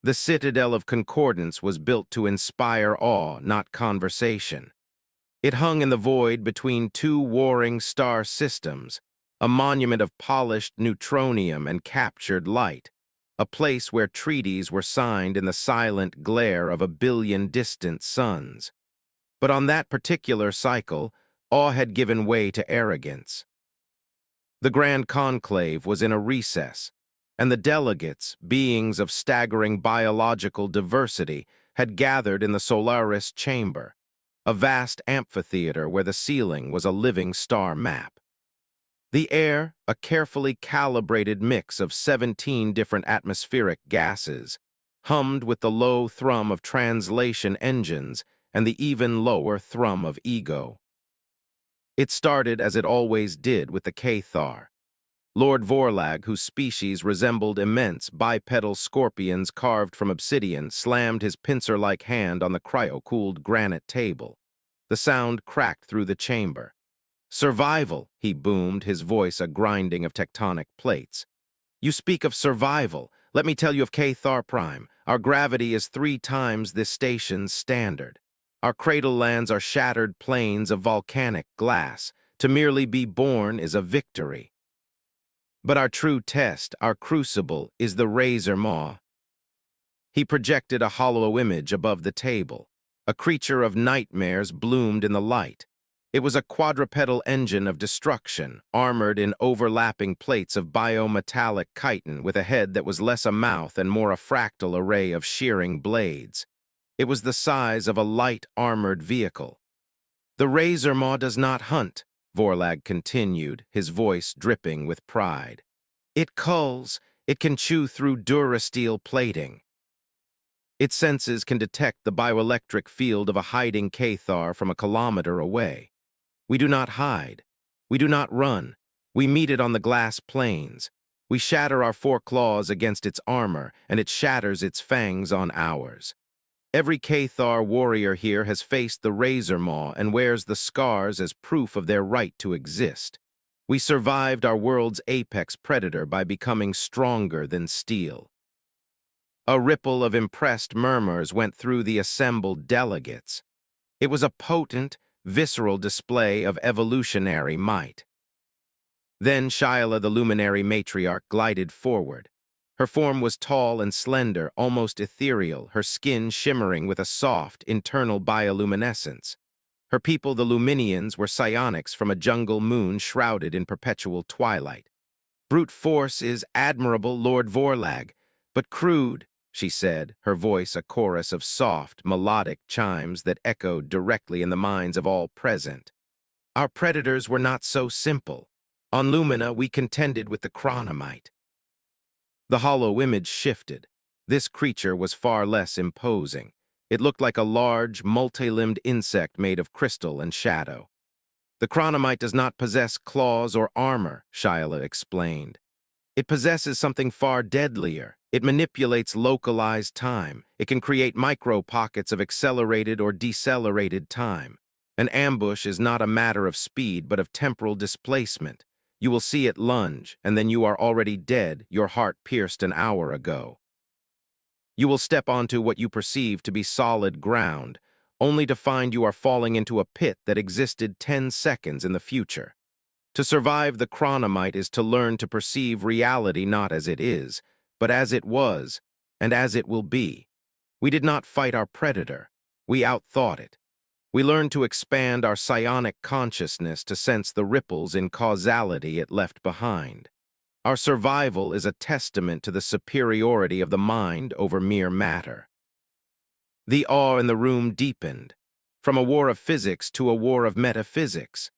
The citadel of concordance was built to inspire awe, not conversation. It hung in the void between two warring star systems, a monument of polished neutronium and captured light, a place where treaties were signed in the silent glare of 1 billion distant suns. But on that particular cycle, awe had given way to arrogance. The Grand Conclave was in a recess, and the delegates, beings of staggering biological diversity, had gathered in the Solaris Chamber, a vast amphitheater where the ceiling was a living star map. The air, a carefully calibrated mix of 17 different atmospheric gases, hummed with the low thrum of translation engines and the even lower thrum of ego. It started as it always did with the Cathar. Lord Vorlag, whose species resembled immense bipedal scorpions carved from obsidian, slammed his pincer-like hand on the cryo-cooled granite table. The sound cracked through the chamber. "Survival," he boomed, his voice a grinding of tectonic plates. "You speak of survival. Let me tell you of Cathar Prime. Our gravity is 3 times this station's standard. Our cradle lands are shattered plains of volcanic glass. To merely be born is a victory. But our true test, our crucible, is the razor maw." He projected a hollow image above the table. A creature of nightmares bloomed in the light. It was a quadrupedal engine of destruction, armored in overlapping plates of biometallic chitin with a head that was less a mouth and more a fractal array of shearing blades. It was the size of a light armored vehicle. "The razor maw does not hunt," Vorlag continued, his voice dripping with pride. "It culls. It can chew through durasteel plating. Its senses can detect the bioelectric field of a hiding Cathar from a kilometer away. We do not hide. We do not run. We meet it on the glass plains. We shatter our 4 claws against its armor, and it shatters its fangs on ours. Every Cathar warrior here has faced the razor maw and wears the scars as proof of their right to exist. We survived our world's apex predator by becoming stronger than steel." A ripple of impressed murmurs went through the assembled delegates. It was a potent, visceral display of evolutionary might. Then Shyla, the luminary matriarch, glided forward. Her form was tall and slender, almost ethereal, her skin shimmering with a soft, internal bioluminescence. Her people, the Luminians, were psionics from a jungle moon shrouded in perpetual twilight. "Brute force is admirable, Lord Vorlag, but crude," she said, her voice a chorus of soft, melodic chimes that echoed directly in the minds of all present. "Our predators were not so simple. On Lumina, we contended with the chronomite." The hollow image shifted. This creature was far less imposing. It looked like a large, multi-limbed insect made of crystal and shadow. "The chronomite does not possess claws or armor," Shyla explained. "It possesses something far deadlier. It manipulates localized time. It can create micro-pockets of accelerated or decelerated time. An ambush is not a matter of speed, but of temporal displacement. You will see it lunge, and then you are already dead, your heart pierced an hour ago. You will step onto what you perceive to be solid ground, only to find you are falling into a pit that existed 10 seconds in the future. To survive the chronomite is to learn to perceive reality not as it is, but as it was, and as it will be. We did not fight our predator. We outthought it. We learned to expand our psionic consciousness to sense the ripples in causality it left behind. Our survival is a testament to the superiority of the mind over mere matter." The awe in the room deepened, from a war of physics to a war of metaphysics.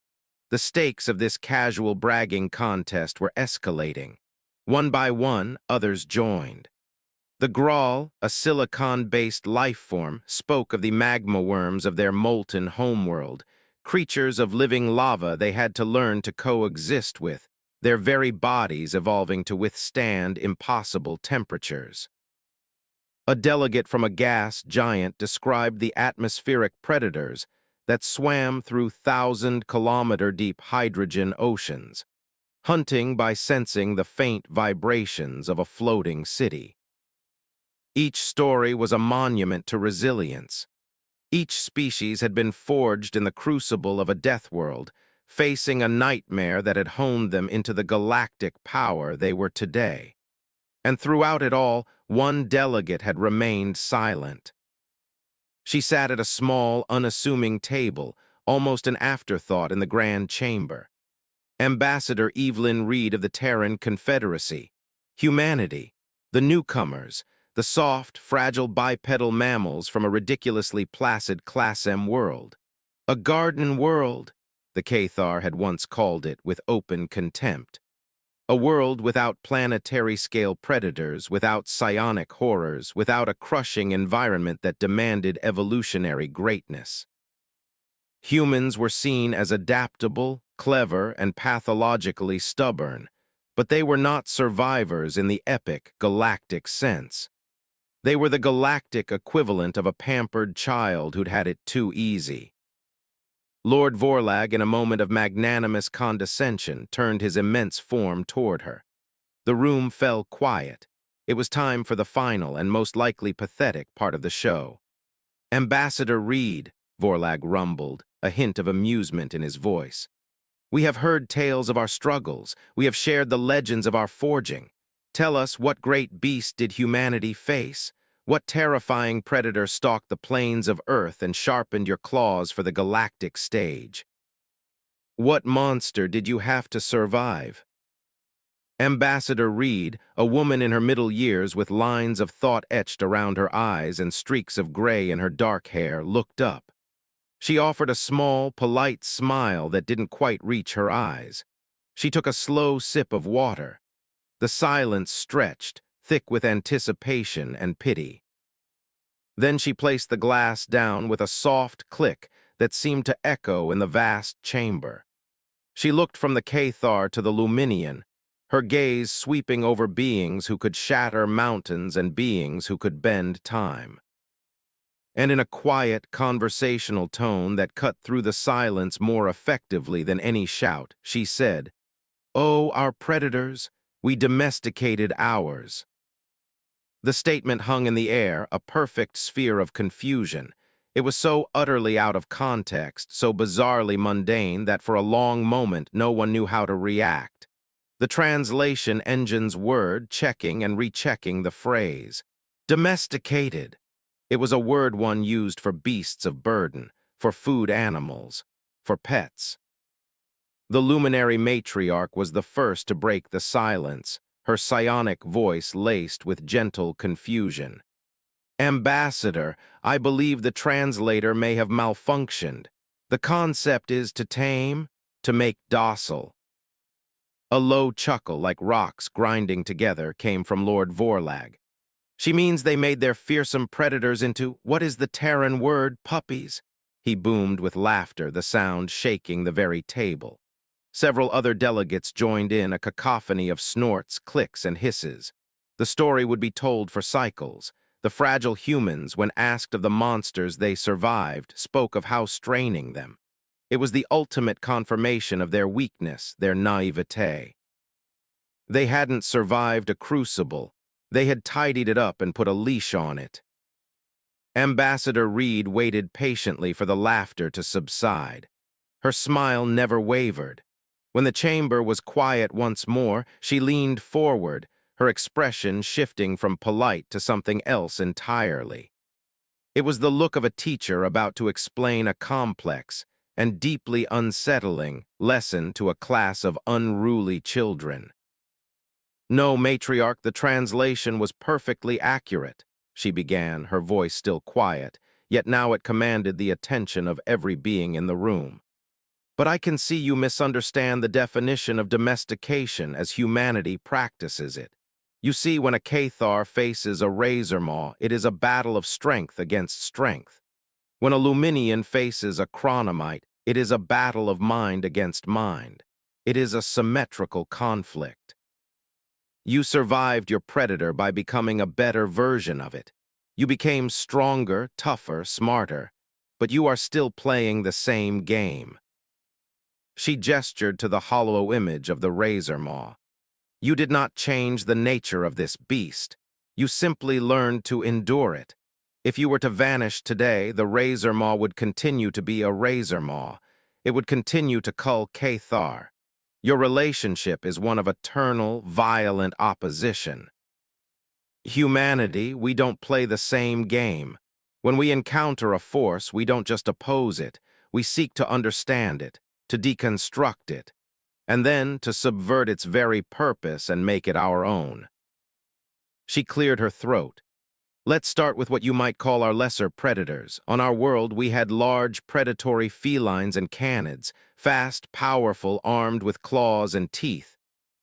The stakes of this casual bragging contest were escalating. One by one, others joined. The Grawl, a silicon-based life form, spoke of the magma worms of their molten homeworld, creatures of living lava they had to learn to coexist with, their very bodies evolving to withstand impossible temperatures. A delegate from a gas giant described the atmospheric predators that swam through 1,000-kilometer-deep hydrogen oceans, hunting by sensing the faint vibrations of a floating city. Each story was a monument to resilience. Each species had been forged in the crucible of a deathworld, facing a nightmare that had honed them into the galactic power they were today. And throughout it all, one delegate had remained silent. She sat at a small, unassuming table, almost an afterthought in the Grand Chamber. Ambassador Evelyn Reed of the Terran Confederacy. Humanity. The newcomers. The soft, fragile bipedal mammals from a ridiculously placid Class M world. A garden world, the Cathar had once called it with open contempt. A world without planetary-scale predators, without psionic horrors, without a crushing environment that demanded evolutionary greatness. Humans were seen as adaptable, clever, and pathologically stubborn, but they were not survivors in the epic, galactic sense. They were the galactic equivalent of a pampered child who'd had it too easy. Lord Vorlag, in a moment of magnanimous condescension, turned his immense form toward her. The room fell quiet. It was time for the final and most likely pathetic part of the show. Ambassador Reed, Vorlag rumbled, a hint of amusement in his voice. We have heard tales of our struggles. We have shared the legends of our forging. Tell us, what great beast did humanity face? What terrifying predator stalked the plains of Earth and sharpened your claws for the galactic stage? What monster did you have to survive? Ambassador Reed, a woman in her middle years with lines of thought etched around her eyes and streaks of gray in her dark hair, looked up. She offered a small, polite smile that didn't quite reach her eyes. She took a slow sip of water. The silence stretched, thick with anticipation and pity. Then she placed the glass down with a soft click that seemed to echo in the vast chamber. She looked from the Cathar to the Luminian, her gaze sweeping over beings who could shatter mountains and beings who could bend time. And in a quiet, conversational tone that cut through the silence more effectively than any shout, she said, "Oh, our predators, we domesticated ours." The statement hung in the air, a perfect sphere of confusion. It was so utterly out of context, so bizarrely mundane that for a long moment no one knew how to react. The translation engine's word checking and rechecking the phrase. Domesticated. It was a word one used for beasts of burden, for food animals, for pets. The luminary matriarch was the first to break the silence, her psionic voice laced with gentle confusion. Ambassador, I believe the translator may have malfunctioned. The concept is to tame, to make docile. A low chuckle like rocks grinding together came from Lord Vorlag. She means they made their fearsome predators into, what is the Terran word, puppies? He boomed with laughter, the sound shaking the very table. Several other delegates joined in, a cacophony of snorts, clicks, and hisses. The story would be told for cycles. The fragile humans, when asked of the monsters they survived, spoke of how straining them. It was the ultimate confirmation of their weakness, their naivete. They hadn't survived a crucible. They had tidied it up and put a leash on it. Ambassador Reed waited patiently for the laughter to subside. Her smile never wavered. When the chamber was quiet once more, she leaned forward, her expression shifting from polite to something else entirely. It was the look of a teacher about to explain a complex and deeply unsettling lesson to a class of unruly children. No, matriarch, the translation was perfectly accurate, she began, her voice still quiet, yet now it commanded the attention of every being in the room. But I can see you misunderstand the definition of domestication as humanity practices it. You see, when a Cathar faces a razor maw, it is a battle of strength against strength. When a Luminian faces a chronomite, it is a battle of mind against mind. It is a symmetrical conflict. You survived your predator by becoming a better version of it. You became stronger, tougher, smarter, but you are still playing the same game. She gestured to the hollow image of the razor maw. You did not change the nature of this beast. You simply learned to endure it. If you were to vanish today, the razor maw would continue to be a razor maw. It would continue to cull Cathar. Your relationship is one of eternal, violent opposition. Humanity, we don't play the same game. When we encounter a force, we don't just oppose it. We seek to understand it, to deconstruct it, and then to subvert its very purpose and make it our own. She cleared her throat. Let's start with what you might call our lesser predators. On our world, we had large, predatory felines and canids, fast, powerful, armed with claws and teeth.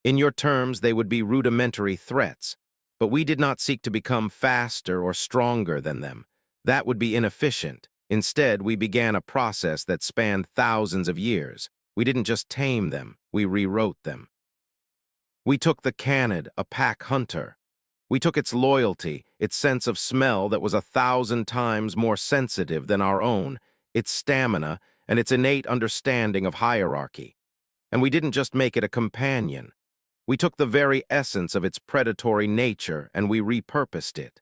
In your terms, they would be rudimentary threats. But we did not seek to become faster or stronger than them. That would be inefficient. Instead, we began a process that spanned thousands of years. We didn't just tame them, we rewrote them. We took the canid, a pack hunter. We took its loyalty, its sense of smell that was 1,000 times more sensitive than our own, its stamina, and its innate understanding of hierarchy. And we didn't just make it a companion. We took the very essence of its predatory nature and we repurposed it.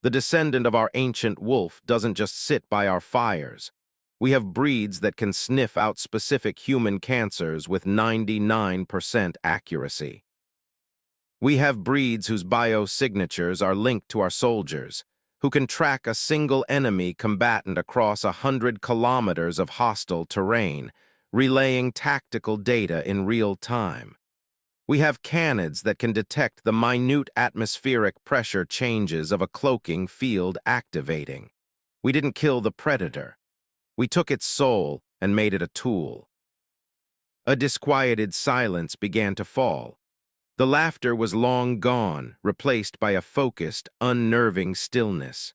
The descendant of our ancient wolf doesn't just sit by our fires. We have breeds that can sniff out specific human cancers with 99% accuracy. We have breeds whose biosignatures are linked to our soldiers, who can track a single enemy combatant across 100 kilometers of hostile terrain, relaying tactical data in real time. We have canids that can detect the minute atmospheric pressure changes of a cloaking field activating. We didn't kill the predator. We took its soul and made it a tool. A disquieted silence began to fall. The laughter was long gone, replaced by a focused, unnerving stillness.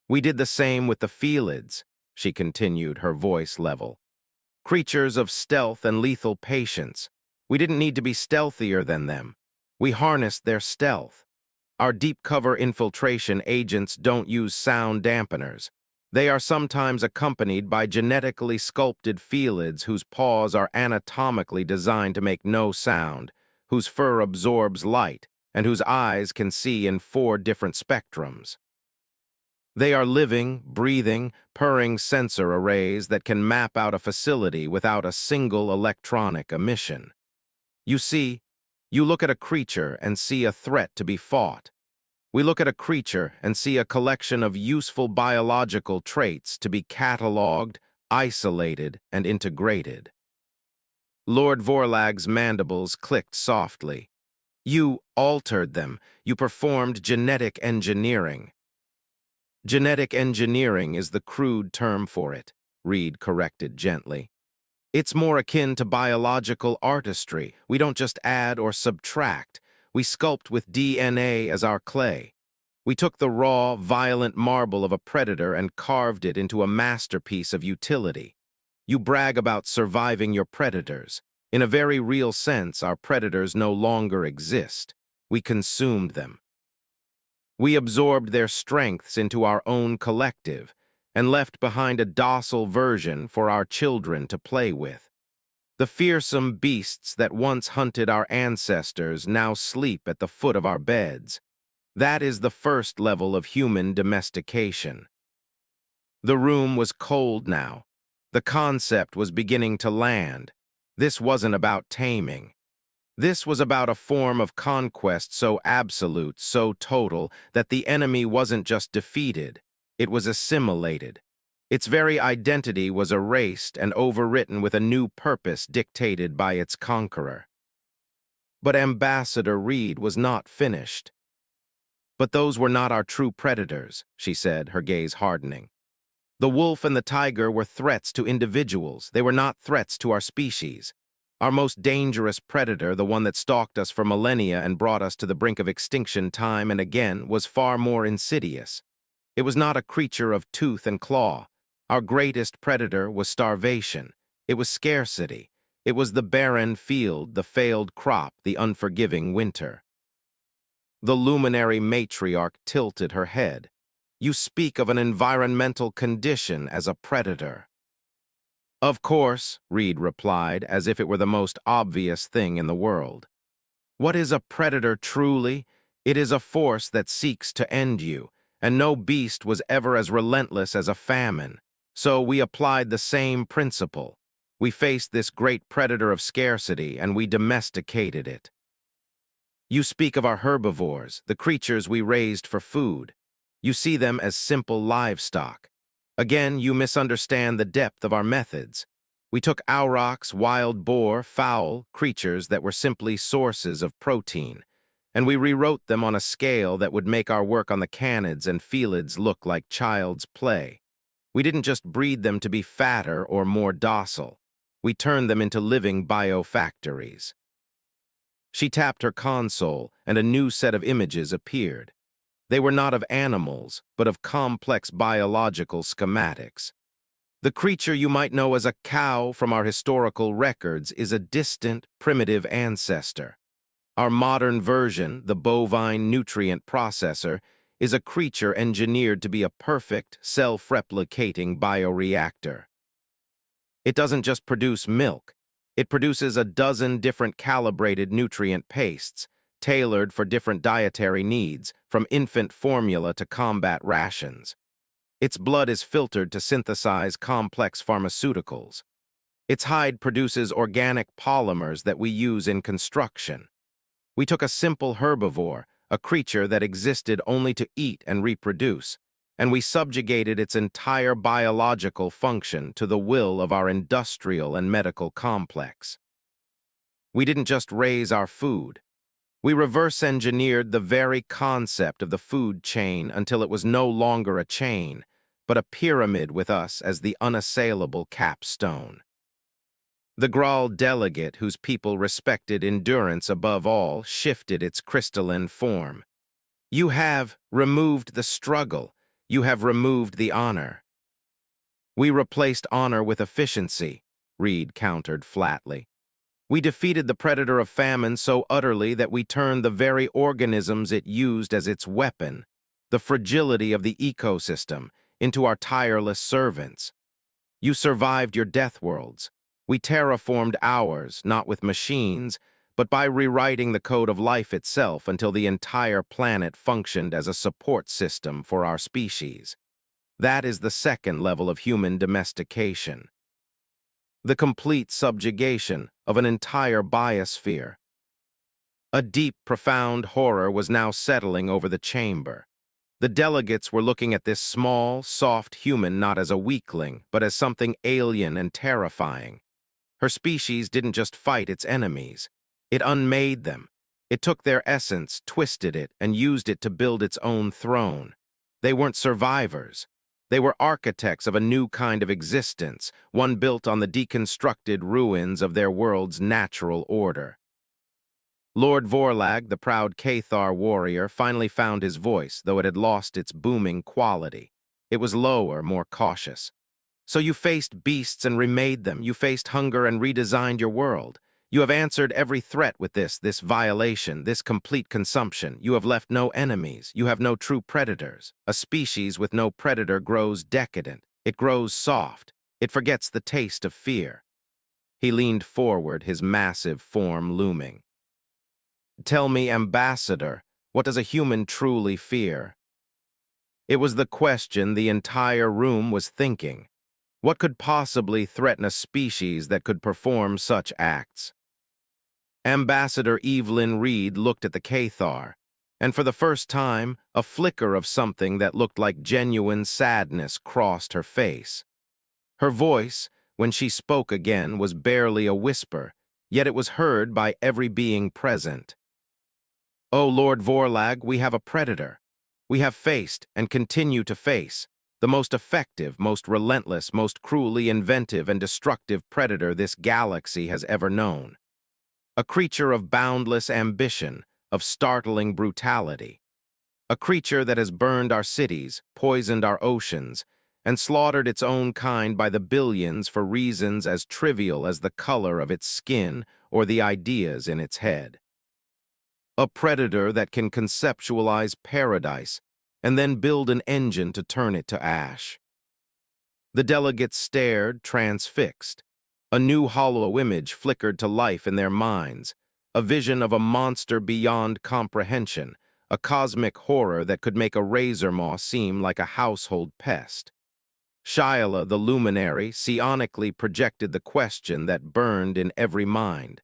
We did the same with the felids, she continued, her voice level. Creatures of stealth and lethal patience. We didn't need to be stealthier than them. We harnessed their stealth. Our deep cover infiltration agents don't use sound dampeners. They are sometimes accompanied by genetically sculpted felids whose paws are anatomically designed to make no sound, whose fur absorbs light, and whose eyes can see in 4 different spectrums. They are living, breathing, purring sensor arrays that can map out a facility without a single electronic emission. You see, you look at a creature and see a threat to be fought. We look at a creature and see a collection of useful biological traits to be catalogued, isolated, and integrated. Lord Vorlag's mandibles clicked softly. You altered them. You performed genetic engineering. Genetic engineering is the crude term for it, Reed corrected gently. It's more akin to biological artistry. We don't just add or subtract. We sculpt with DNA as our clay. We took the raw, violent marble of a predator and carved it into a masterpiece of utility. You brag about surviving your predators. In a very real sense, our predators no longer exist. We consumed them. We absorbed their strengths into our own collective and left behind a docile version for our children to play with. The fearsome beasts that once hunted our ancestors now sleep at the foot of our beds. That is the first level of human domestication. The room was cold now. The concept was beginning to land. This wasn't about taming. This was about a form of conquest so absolute, so total, that the enemy wasn't just defeated, it was assimilated. Its very identity was erased and overwritten with a new purpose dictated by its conqueror. But Ambassador Reed was not finished. But those were not our true predators, she said, her gaze hardening. The wolf and the tiger were threats to individuals. They were not threats to our species. Our most dangerous predator, the one that stalked us for millennia and brought us to the brink of extinction time and again, was far more insidious. It was not a creature of tooth and claw. Our greatest predator was starvation. It was scarcity. It was the barren field, the failed crop, the unforgiving winter. The luminary matriarch tilted her head. You speak of an environmental condition as a predator. Of course, Reed replied, as if it were the most obvious thing in the world. What is a predator truly? It is a force that seeks to end you, and no beast was ever as relentless as a famine. So we applied the same principle. We faced this great predator of scarcity, and we domesticated it. You speak of our herbivores, the creatures we raised for food. You see them as simple livestock. Again, you misunderstand the depth of our methods. We took aurochs, wild boar, fowl, creatures that were simply sources of protein, and we rewrote them on a scale that would make our work on the canids and felids look like child's play. We didn't just breed them to be fatter or more docile. We turned them into living biofactories. She tapped her console, and a new set of images appeared. They were not of animals, but of complex biological schematics. The creature you might know as a cow from our historical records is a distant, primitive ancestor. Our modern version, the bovine nutrient processor, is a creature engineered to be a perfect, self-replicating bioreactor. It doesn't just produce milk. It produces a dozen different calibrated nutrient pastes, tailored for different dietary needs, from infant formula to combat rations. Its blood is filtered to synthesize complex pharmaceuticals. Its hide produces organic polymers that we use in construction. We took a simple herbivore, a creature that existed only to eat and reproduce, and we subjugated its entire biological function to the will of our industrial and medical complex. We didn't just raise our food. We reverse-engineered the very concept of the food chain until it was no longer a chain, but a pyramid with us as the unassailable capstone. The Graal delegate, whose people respected endurance above all, shifted its crystalline form. You have removed the struggle. You have removed the honor. We replaced honor with efficiency, Reed countered flatly. We defeated the predator of famine so utterly that we turned the very organisms it used as its weapon, the fragility of the ecosystem, into our tireless servants. You survived your Deathworlds. We terraformed ours, not with machines, but by rewriting the code of life itself until the entire planet functioned as a support system for our species. That is the second level of human domestication. The complete subjugation of an entire biosphere. A deep, profound horror was now settling over the chamber. The delegates were looking at this small, soft human not as a weakling, but as something alien and terrifying. Her species didn't just fight its enemies. It unmade them. It took their essence, twisted it, and used it to build its own throne. They weren't survivors. They were architects of a new kind of existence, one built on the deconstructed ruins of their world's natural order. Lord Vorlag, the proud Cathar warrior, finally found his voice, though it had lost its booming quality. It was lower, more cautious. So you faced beasts and remade them. You faced hunger and redesigned your world. You have answered every threat with this violation, this complete consumption. You have left no enemies. You have no true predators. A species with no predator grows decadent. It grows soft. It forgets the taste of fear. He leaned forward, his massive form looming. Tell me, Ambassador, what does a human truly fear? It was the question the entire room was thinking. What could possibly threaten a species that could perform such acts? Ambassador Evelyn Reed looked at the Cathar, and for the first time, a flicker of something that looked like genuine sadness crossed her face. Her voice, when she spoke again, was barely a whisper, yet it was heard by every being present. "Oh, Lord Vorlag, we have a predator. We have faced, and continue to face, the most effective, most relentless, most cruelly inventive and destructive predator this galaxy has ever known. A creature of boundless ambition, of startling brutality. A creature that has burned our cities, poisoned our oceans, and slaughtered its own kind by the billions for reasons as trivial as the color of its skin or the ideas in its head. A predator that can conceptualize paradise and then build an engine to turn it to ash." The delegates stared, transfixed. A new hollow image flickered to life in their minds, a vision of a monster beyond comprehension, a cosmic horror that could make a razor maw seem like a household pest. Shyla, the luminary, psionically projected the question that burned in every mind.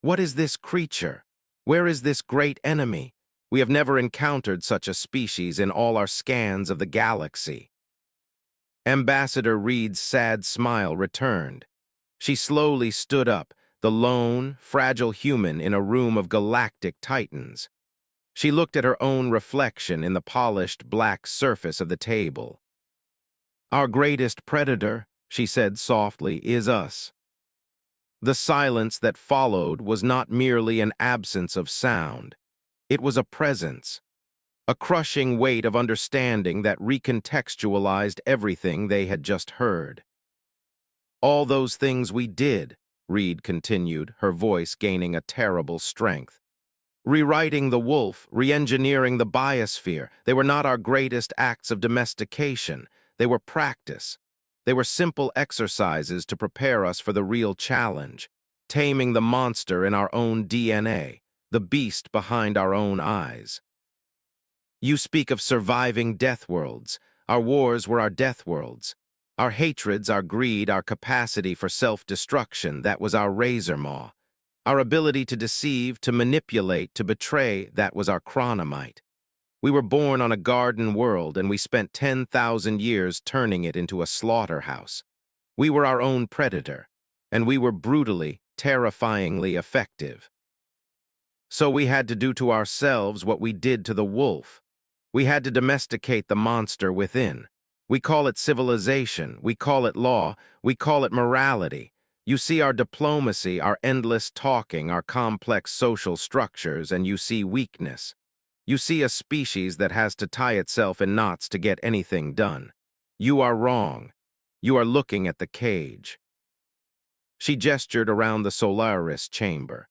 What is this creature? Where is this great enemy? We have never encountered such a species in all our scans of the galaxy. Ambassador Reed's sad smile returned. She slowly stood up, the lone, fragile human in a room of galactic titans. She looked at her own reflection in the polished black surface of the table. Our greatest predator, she said softly, is us. The silence that followed was not merely an absence of sound. It was a presence, a crushing weight of understanding that recontextualized everything they had just heard. All those things we did, Reed continued, her voice gaining a terrible strength. Rewriting the wolf, re-engineering the biosphere, they were not our greatest acts of domestication. They were practice. They were simple exercises to prepare us for the real challenge, taming the monster in our own DNA, the beast behind our own eyes. You speak of surviving Deathworlds. Our wars were our Deathworlds. Our hatreds, our greed, our capacity for self-destruction, that was our razor maw. Our ability to deceive, to manipulate, to betray, that was our chronomite. We were born on a garden world, and we spent 10,000 years turning it into a slaughterhouse. We were our own predator, and we were brutally, terrifyingly effective. So we had to do to ourselves what we did to the wolf. We had to domesticate the monster within. We call it civilization, we call it law, we call it morality. You see our diplomacy, our endless talking, our complex social structures, and you see weakness. You see a species that has to tie itself in knots to get anything done. You are wrong. You are looking at the cage. She gestured around the Solaris Chamber.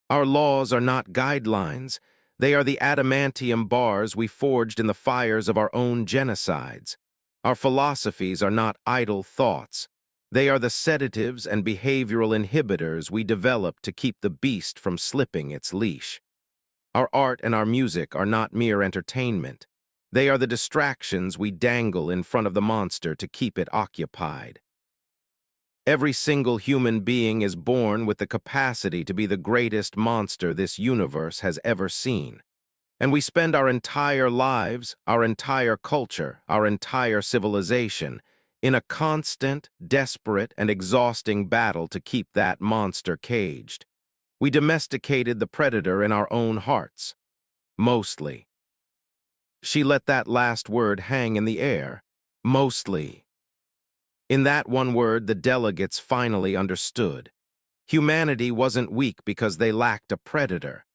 Our laws are not guidelines. They are the adamantium bars we forged in the fires of our own genocides. Our philosophies are not idle thoughts. They are the sedatives and behavioral inhibitors we develop to keep the beast from slipping its leash. Our art and our music are not mere entertainment. They are the distractions we dangle in front of the monster to keep it occupied. Every single human being is born with the capacity to be the greatest monster this universe has ever seen. And we spend our entire lives, our entire culture, our entire civilization in a constant, desperate, and exhausting battle to keep that monster caged. We domesticated the predator in our own hearts. Mostly. She let that last word hang in the air. Mostly. In that one word, the delegates finally understood. Humanity wasn't weak because they lacked a predator.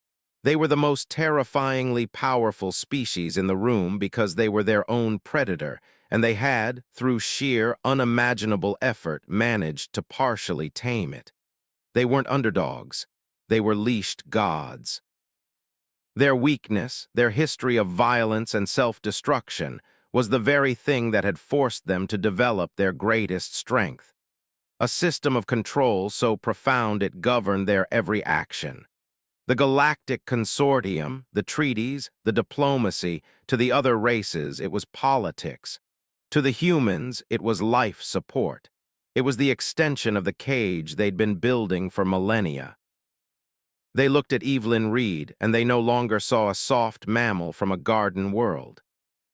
They were the most terrifyingly powerful species in the room because they were their own predator, and they had, through sheer, unimaginable effort, managed to partially tame it. They weren't underdogs. They were leashed gods. Their weakness, their history of violence and self-destruction, was the very thing that had forced them to develop their greatest strength. A system of control so profound it governed their every action. The galactic consortium, the treaties, the diplomacy, to the other races it was politics. To the humans it was life support. It was the extension of the cage they'd been building for millennia. They looked at Evelyn Reed, and they no longer saw a soft mammal from a garden world.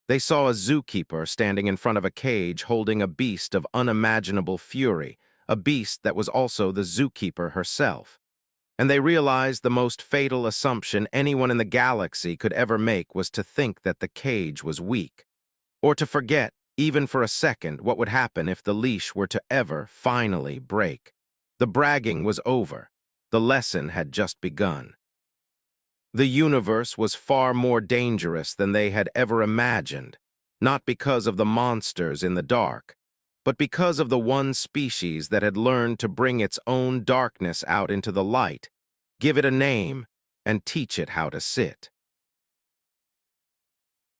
They saw a zookeeper standing in front of a cage holding a beast of unimaginable fury, a beast that was also the zookeeper herself. And they realized the most fatal assumption anyone in the galaxy could ever make was to think that the cage was weak, or to forget, even for a second, what would happen if the leash were to ever, finally, break. The bragging was over. The lesson had just begun. The universe was far more dangerous than they had ever imagined, not because of the monsters in the dark, but because of the one species that had learned to bring its own darkness out into the light, give it a name, and teach it how to sit.